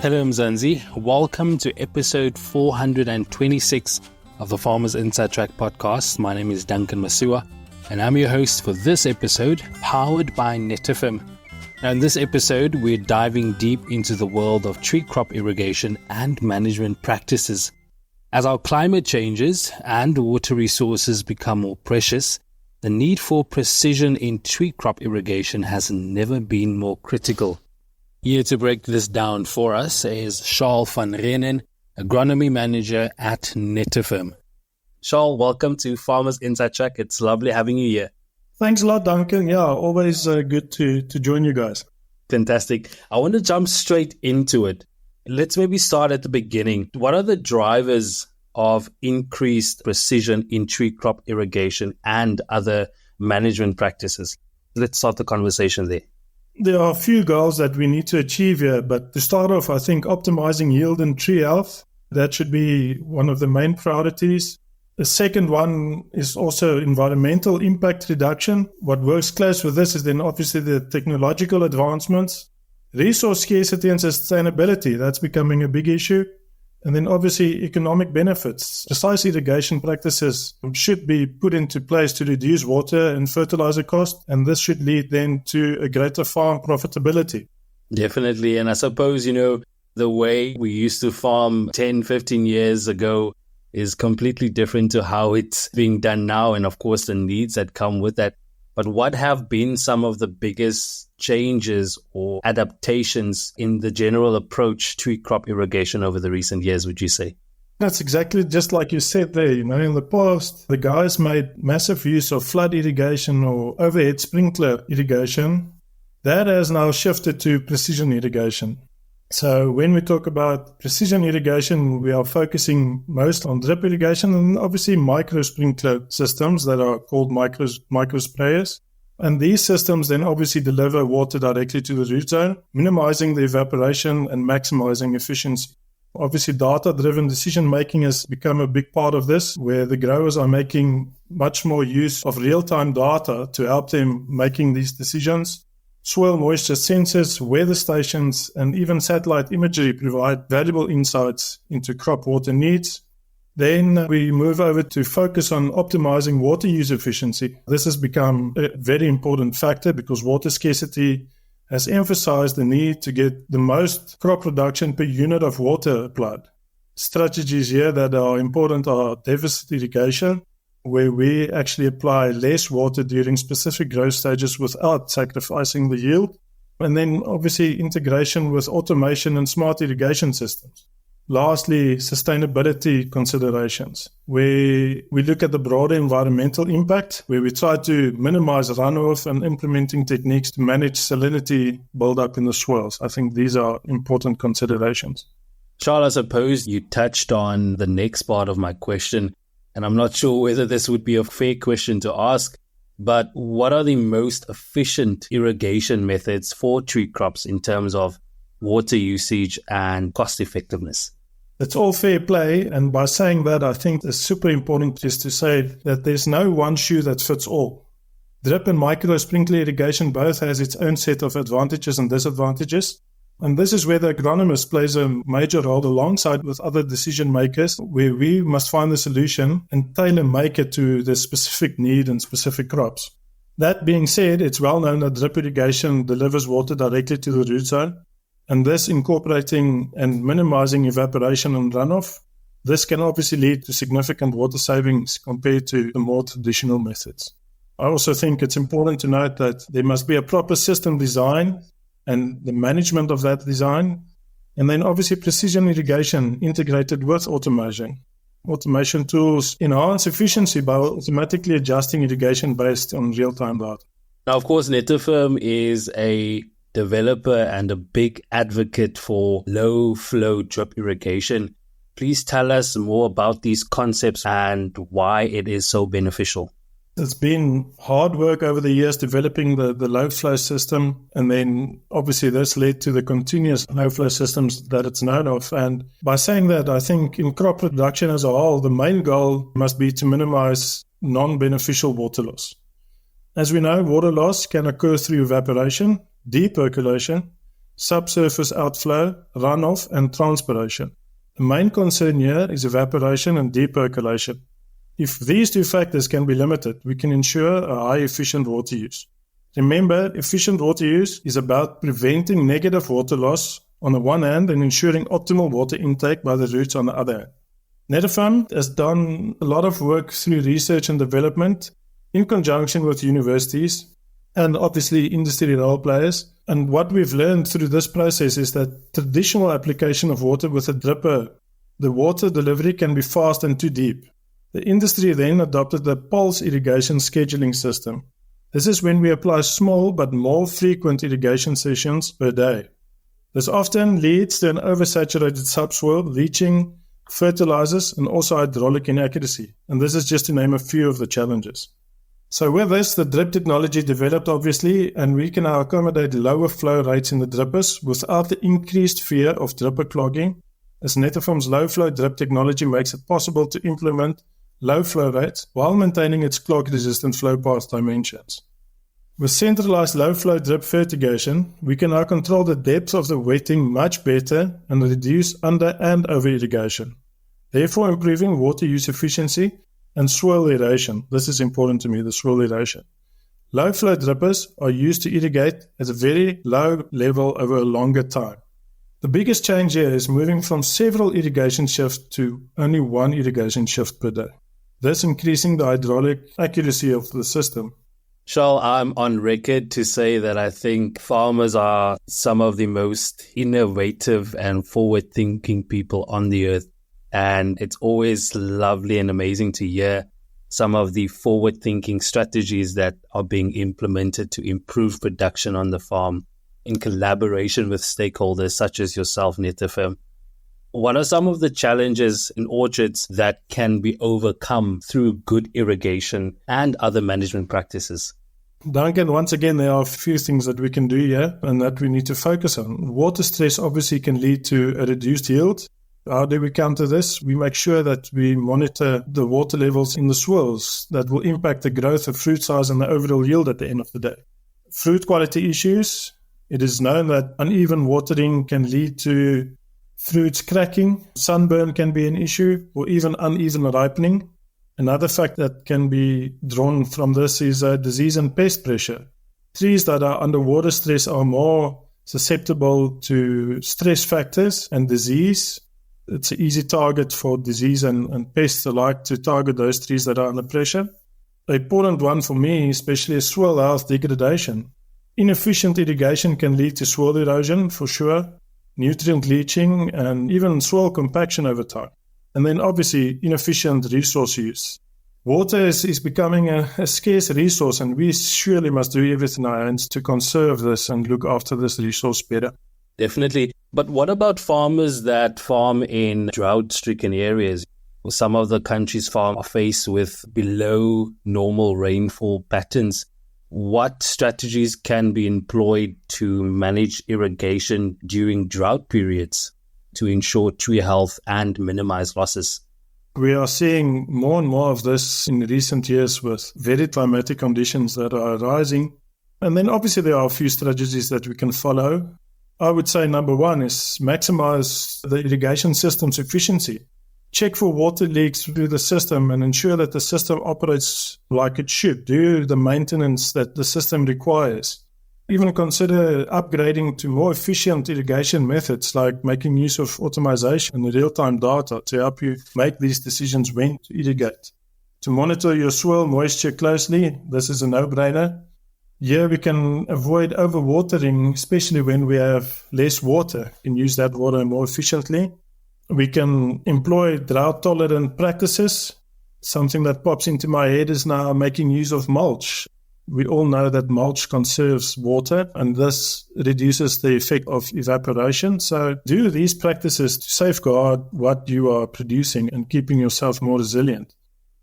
Hello Mzansi, welcome to episode 426 of the Farmers Inside Track podcast. My name is Duncan Masua and I'm your host for this episode, powered by Netafim. Now in this episode, we're diving deep into the world of tree crop irrigation and management practices. As our climate changes and water resources become more precious, the need for precision in tree crop irrigation has never been more critical. Here to break this down for us is Charl van Reenen, Agronomy Manager at Netafim. Charl, welcome to Farmers Inside Track. It's lovely having you here. Thanks a lot, Duncan. Yeah, always good to join you guys. Fantastic. I want to jump straight into it. Let's maybe start at the beginning. What are the drivers of increased precision in tree crop irrigation and other management practices? Let's start the conversation there. There are a few goals that we need to achieve here, but to start off, I think optimizing yield and tree health, that should be one of the main priorities. The second one is also environmental impact reduction. What works close with this is then obviously the technological advancements, resource scarcity and sustainability, that's becoming a big issue. And then obviously economic benefits. Precise irrigation practices should be put into place to reduce water and fertilizer costs, and this should lead then to a greater farm profitability. Definitely. And I suppose, the way we used to farm 10, 15 years ago is completely different to how it's being done now, and of course the needs that come with that. But what have been some of the biggest changes or adaptations in the general approach to crop irrigation over the recent years, would you say? That's exactly just like you said there. In the past, the guys made massive use of flood irrigation or overhead sprinkler irrigation. That has now shifted to precision irrigation. So when we talk about precision irrigation, we are focusing most on drip irrigation and obviously micro sprinkler systems that are called micro sprayers. And these systems then obviously deliver water directly to the root zone, minimizing the evaporation and maximizing efficiency. Obviously, data-driven decision-making has become a big part of this, where the growers are making much more use of real-time data to help them making these decisions. Soil moisture sensors, weather stations, and even satellite imagery provide valuable insights into crop water needs. Then we move over to focus on optimizing water use efficiency. This has become a very important factor because water scarcity has emphasized the need to get the most crop production per unit of water applied. Strategies here that are important are deficit irrigation, where we actually apply less water during specific growth stages without sacrificing the yield. And then obviously integration with automation and smart irrigation systems. Lastly, sustainability considerations, where we look at the broader environmental impact, where we try to minimize runoff and implementing techniques to manage salinity buildup in the soils. I think these are important considerations. Charl, I suppose you touched on the next part of my question, and I'm not sure whether this would be a fair question to ask, but what are the most efficient irrigation methods for tree crops in terms of water usage and cost effectiveness? It's all fair play, and by saying that, I think it's super important is to say that there's no one shoe that fits all. Drip and micro sprinkler irrigation both has its own set of advantages and disadvantages. And this is where the agronomist plays a major role alongside with other decision makers, where we must find the solution and tailor make it to the specific need and specific crops. That being said, it's well known that drip irrigation delivers water directly to the root zone, and this incorporating and minimizing evaporation and runoff. This can obviously lead to significant water savings compared to the more traditional methods. I also think it's important to note that there must be a proper system design and the management of that design, and then obviously precision irrigation integrated with automation. Automation tools enhance efficiency by automatically adjusting irrigation based on real-time data. Now, of course, Netafim is a developer and a big advocate for low-flow drip irrigation. Please tell us more about these concepts and why it is so beneficial. It's been hard work over the years developing the low-flow system, and then obviously this led to the continuous low-flow systems that it's known of. And by saying that, I think in crop production as a whole, the main goal must be to minimize non-beneficial water loss. As we know, water loss can occur through evaporation, depercolation, subsurface outflow, runoff, and transpiration. The main concern here is evaporation and deep percolation. If these two factors can be limited, we can ensure a high efficient water use. Remember, efficient water use is about preventing negative water loss on the one hand and ensuring optimal water intake by the roots on the other hand. Netafim has done a lot of work through research and development in conjunction with universities and obviously industry role players. And what we've learned through this process is that traditional application of water with a dripper, the water delivery can be fast and too deep. The industry then adopted the pulse irrigation scheduling system. This is when we apply small but more frequent irrigation sessions per day. This often leads to an oversaturated subsoil, leaching, fertilizers, and also hydraulic inaccuracy. And this is just to name a few of the challenges. So with this, the drip technology developed obviously, and we can now accommodate lower flow rates in the drippers without the increased fear of dripper clogging, as Netafim's low flow drip technology makes it possible to implement low flow rates while maintaining its clog-resistant flow path dimensions. With centralized low flow drip fertigation, we can now control the depth of the wetting much better and reduce under and over irrigation, therefore improving water use efficiency and soil aeration. This is important to me, the soil aeration. Low flow drippers are used to irrigate at a very low level over a longer time. The biggest change here is moving from several irrigation shifts to only one irrigation shift per day, thus increasing the hydraulic accuracy of the system. Charl, I'm on record to say that I think farmers are some of the most innovative and forward-thinking people on the earth. And it's always lovely and amazing to hear some of the forward-thinking strategies that are being implemented to improve production on the farm in collaboration with stakeholders such as yourself, Netafim. What are some of the challenges in orchards that can be overcome through good irrigation and other management practices? Duncan, once again, there are a few things that we can do here and that we need to focus on. Water stress obviously can lead to a reduced yield. How do we counter this? We make sure that we monitor the water levels in the soils that will impact the growth of fruit size and the overall yield at the end of the day. Fruit quality issues. It is known that uneven watering can lead to fruits cracking, sunburn can be an issue, or even uneven ripening. Another fact that can be drawn from this is disease and pest pressure. Trees that are under water stress are more susceptible to stress factors and disease. It's an easy target for disease and pests alike to target those trees that are under pressure. An important one for me, especially, is soil health degradation. Inefficient irrigation can lead to soil erosion for sure, nutrient leaching, and even soil compaction over time. And then obviously inefficient resource use. Water is becoming a scarce resource, and we surely must do everything in our hands to conserve this and look after this resource better. Definitely. But what about farmers that farm in drought-stricken areas? Some of the country's farmers are faced with below normal rainfall patterns. What strategies can be employed to manage irrigation during drought periods to ensure tree health and minimize losses? We are seeing more and more of this in recent years with very climatic conditions that are arising. And then obviously there are a few strategies that we can follow. I would say number one is maximize the irrigation system's efficiency. Check for water leaks through the system and ensure that the system operates like it should. Do the maintenance that the system requires. Even consider upgrading to more efficient irrigation methods like making use of optimization and real-time data to help you make these decisions when to irrigate. To monitor your soil moisture closely, this is a no-brainer. Here we can avoid overwatering, especially when we have less water, and use that water more efficiently. We can employ drought-tolerant practices. Something that pops into my head is now making use of mulch. We all know that mulch conserves water, and this reduces the effect of evaporation. So do these practices to safeguard what you are producing and keeping yourself more resilient.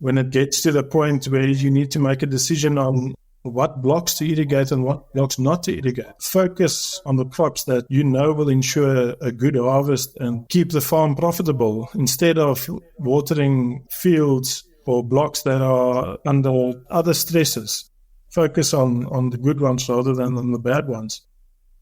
When it gets to the point where you need to make a decision on what blocks to irrigate and what blocks not to irrigate, focus on the crops that you know will ensure a good harvest and keep the farm profitable, instead of watering fields or blocks that are under other stresses. Focus on the good ones rather than on the bad ones.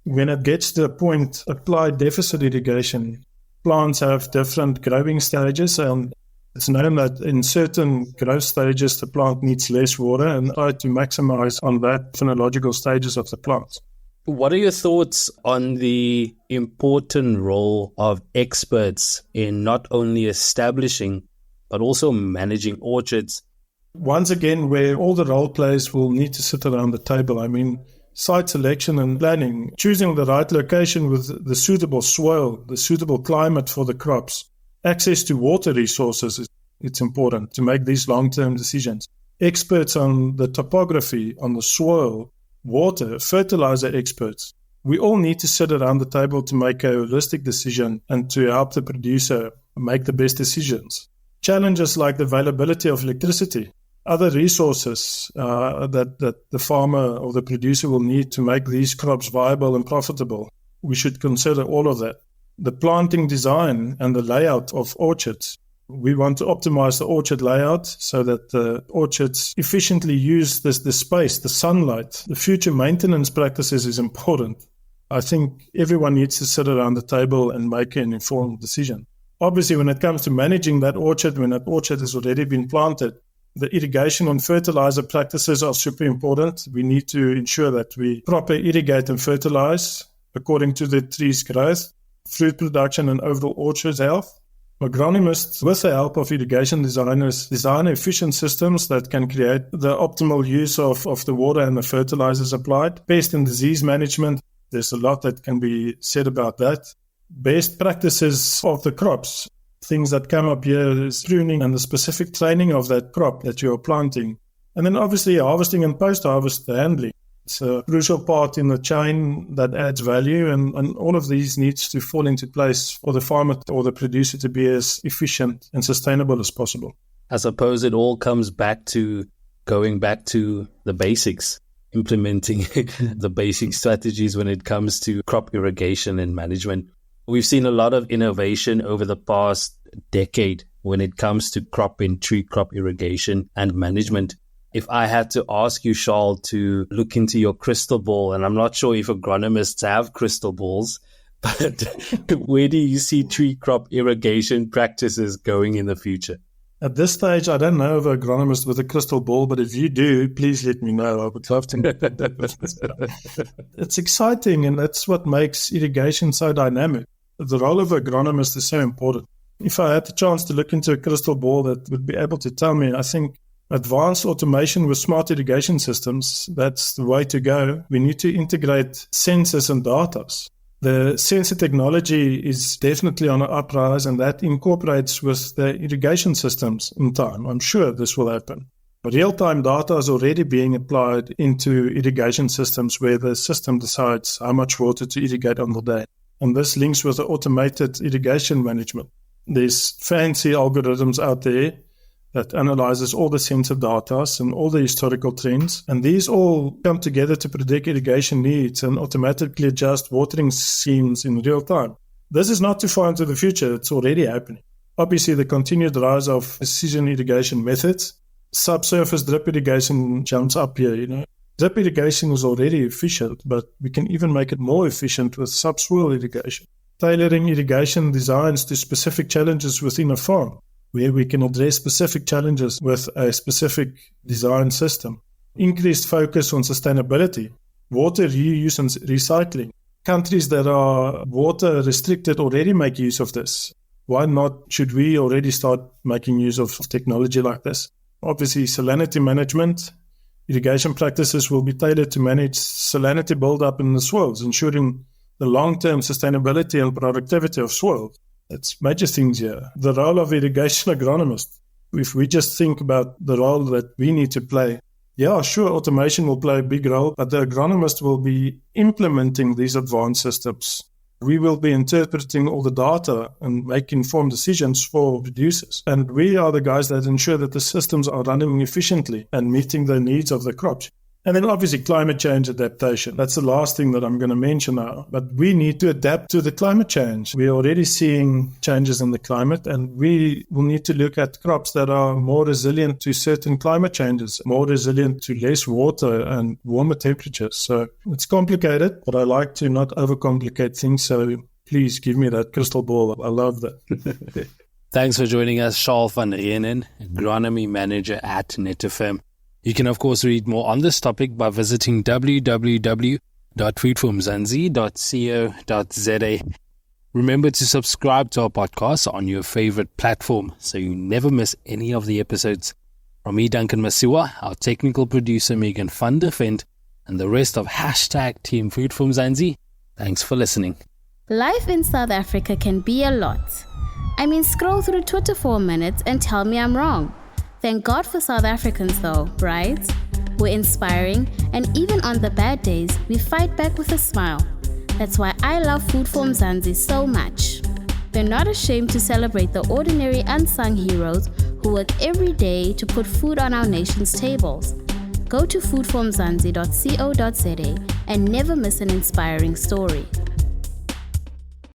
When it gets to the point, apply deficit irrigation. Plants have different growing stages, and it's known that in certain growth stages, the plant needs less water, and try to maximize on that phenological stages of the plant. What are your thoughts on the important role of experts in not only establishing, but also managing orchards? Once again, where all the role players will need to sit around the table. I mean, site selection and planning, choosing the right location with the suitable soil, the suitable climate for the crops, access to water resources, it's important to make these long-term decisions. Experts on the topography, on the soil, water, fertilizer experts. We all need to sit around the table to make a holistic decision and to help the producer make the best decisions. Challenges like the availability of electricity, other resources that the farmer or the producer will need to make these crops viable and profitable. We should consider all of that. The planting design and the layout of orchards. We want to optimize the orchard layout so that the orchards efficiently use the space, the sunlight. The future maintenance practices is important. I think everyone needs to sit around the table and make an informed decision. Obviously, when it comes to managing that orchard, when that orchard has already been planted, the irrigation and fertilizer practices are super important. We need to ensure that we properly irrigate and fertilize according to the tree's growth, fruit production, and overall orchard health. Agronomists, with the help of irrigation designers, design efficient systems that can create the optimal use of the water and the fertilizers applied. Pest and disease management, there's a lot that can be said about that. Best practices of the crops. Things that come up here is pruning and the specific training of that crop that you're planting. And then obviously harvesting and post-harvest handling. It's a crucial part in the chain that adds value, and all of these needs to fall into place for the farmer or the producer to be as efficient and sustainable as possible. I suppose it all comes back to going back to the basics, implementing the basic strategies when it comes to crop irrigation and management. We've seen a lot of innovation over the past decade when it comes to tree crop irrigation and management. If I had to ask you, Charl, to look into your crystal ball, and I'm not sure if agronomists have crystal balls, but where do you see tree crop irrigation practices going in the future? At this stage, I don't know of an agronomist with a crystal ball, but if you do, please let me know. I would love to. It's exciting, and that's what makes irrigation so dynamic. The role of an agronomist is so important. If I had the chance to look into a crystal ball that would be able to tell me, I think advanced automation with smart irrigation systems, that's the way to go. We need to integrate sensors and data. The sensor technology is definitely on an uprise, and that incorporates with the irrigation systems in time. I'm sure this will happen. Real-time data is already being applied into irrigation systems where the system decides how much water to irrigate on the day. And this links with the automated irrigation management. There's fancy algorithms out there that analyzes all the sensor data and all the historical trends. And these all come together to predict irrigation needs and automatically adjust watering schemes in real time. This is not too far into the future. It's already happening. Obviously, the continued rise of precision irrigation methods, subsurface drip irrigation jumps up here, Drip irrigation is already efficient, but we can even make it more efficient with subsoil irrigation. Tailoring irrigation designs to specific challenges within a farm, where we can address specific challenges with a specific design system. Increased focus on sustainability, water reuse and recycling. Countries that are water restricted already make use of this. Why not should we already start making use of technology like this? Obviously, salinity management. Irrigation practices will be tailored to manage salinity buildup in the soils, ensuring the long-term sustainability and productivity of soils. It's major things here. The role of irrigation agronomist, if we just think about the role that we need to play, yeah, sure, automation will play a big role, but the agronomist will be implementing these advanced systems. We will be interpreting all the data and make informed decisions for producers. And we are the guys that ensure that the systems are running efficiently and meeting the needs of the crops. And then obviously climate change adaptation. That's the last thing that I'm going to mention now. But we need to adapt to the climate change. We're already seeing changes in the climate, and we will need to look at crops that are more resilient to certain climate changes, more resilient to less water and warmer temperatures. So it's complicated, but I like to not overcomplicate things. So please give me that crystal ball. I love that. Thanks for joining us, Charl van Reenen, Agronomy Manager at Netafim. You can, of course, read more on this topic by visiting www.foodformzansi.co.za. Remember to subscribe to our podcast on your favorite platform so you never miss any of the episodes. From me, Duncan Masiwa, our technical producer, Megan van der Vent, and the rest of #Team Foodformzansi, thanks for listening. Life in South Africa can be a lot. I mean, scroll through Twitter for a minute and tell me I'm wrong. Thank God for South Africans though, right? We're inspiring, and even on the bad days, we fight back with a smile. That's why I love Foodformzansi so much. They're not ashamed to celebrate the ordinary unsung heroes who work every day to put food on our nation's tables. Go to foodformzansi.co.za and never miss an inspiring story.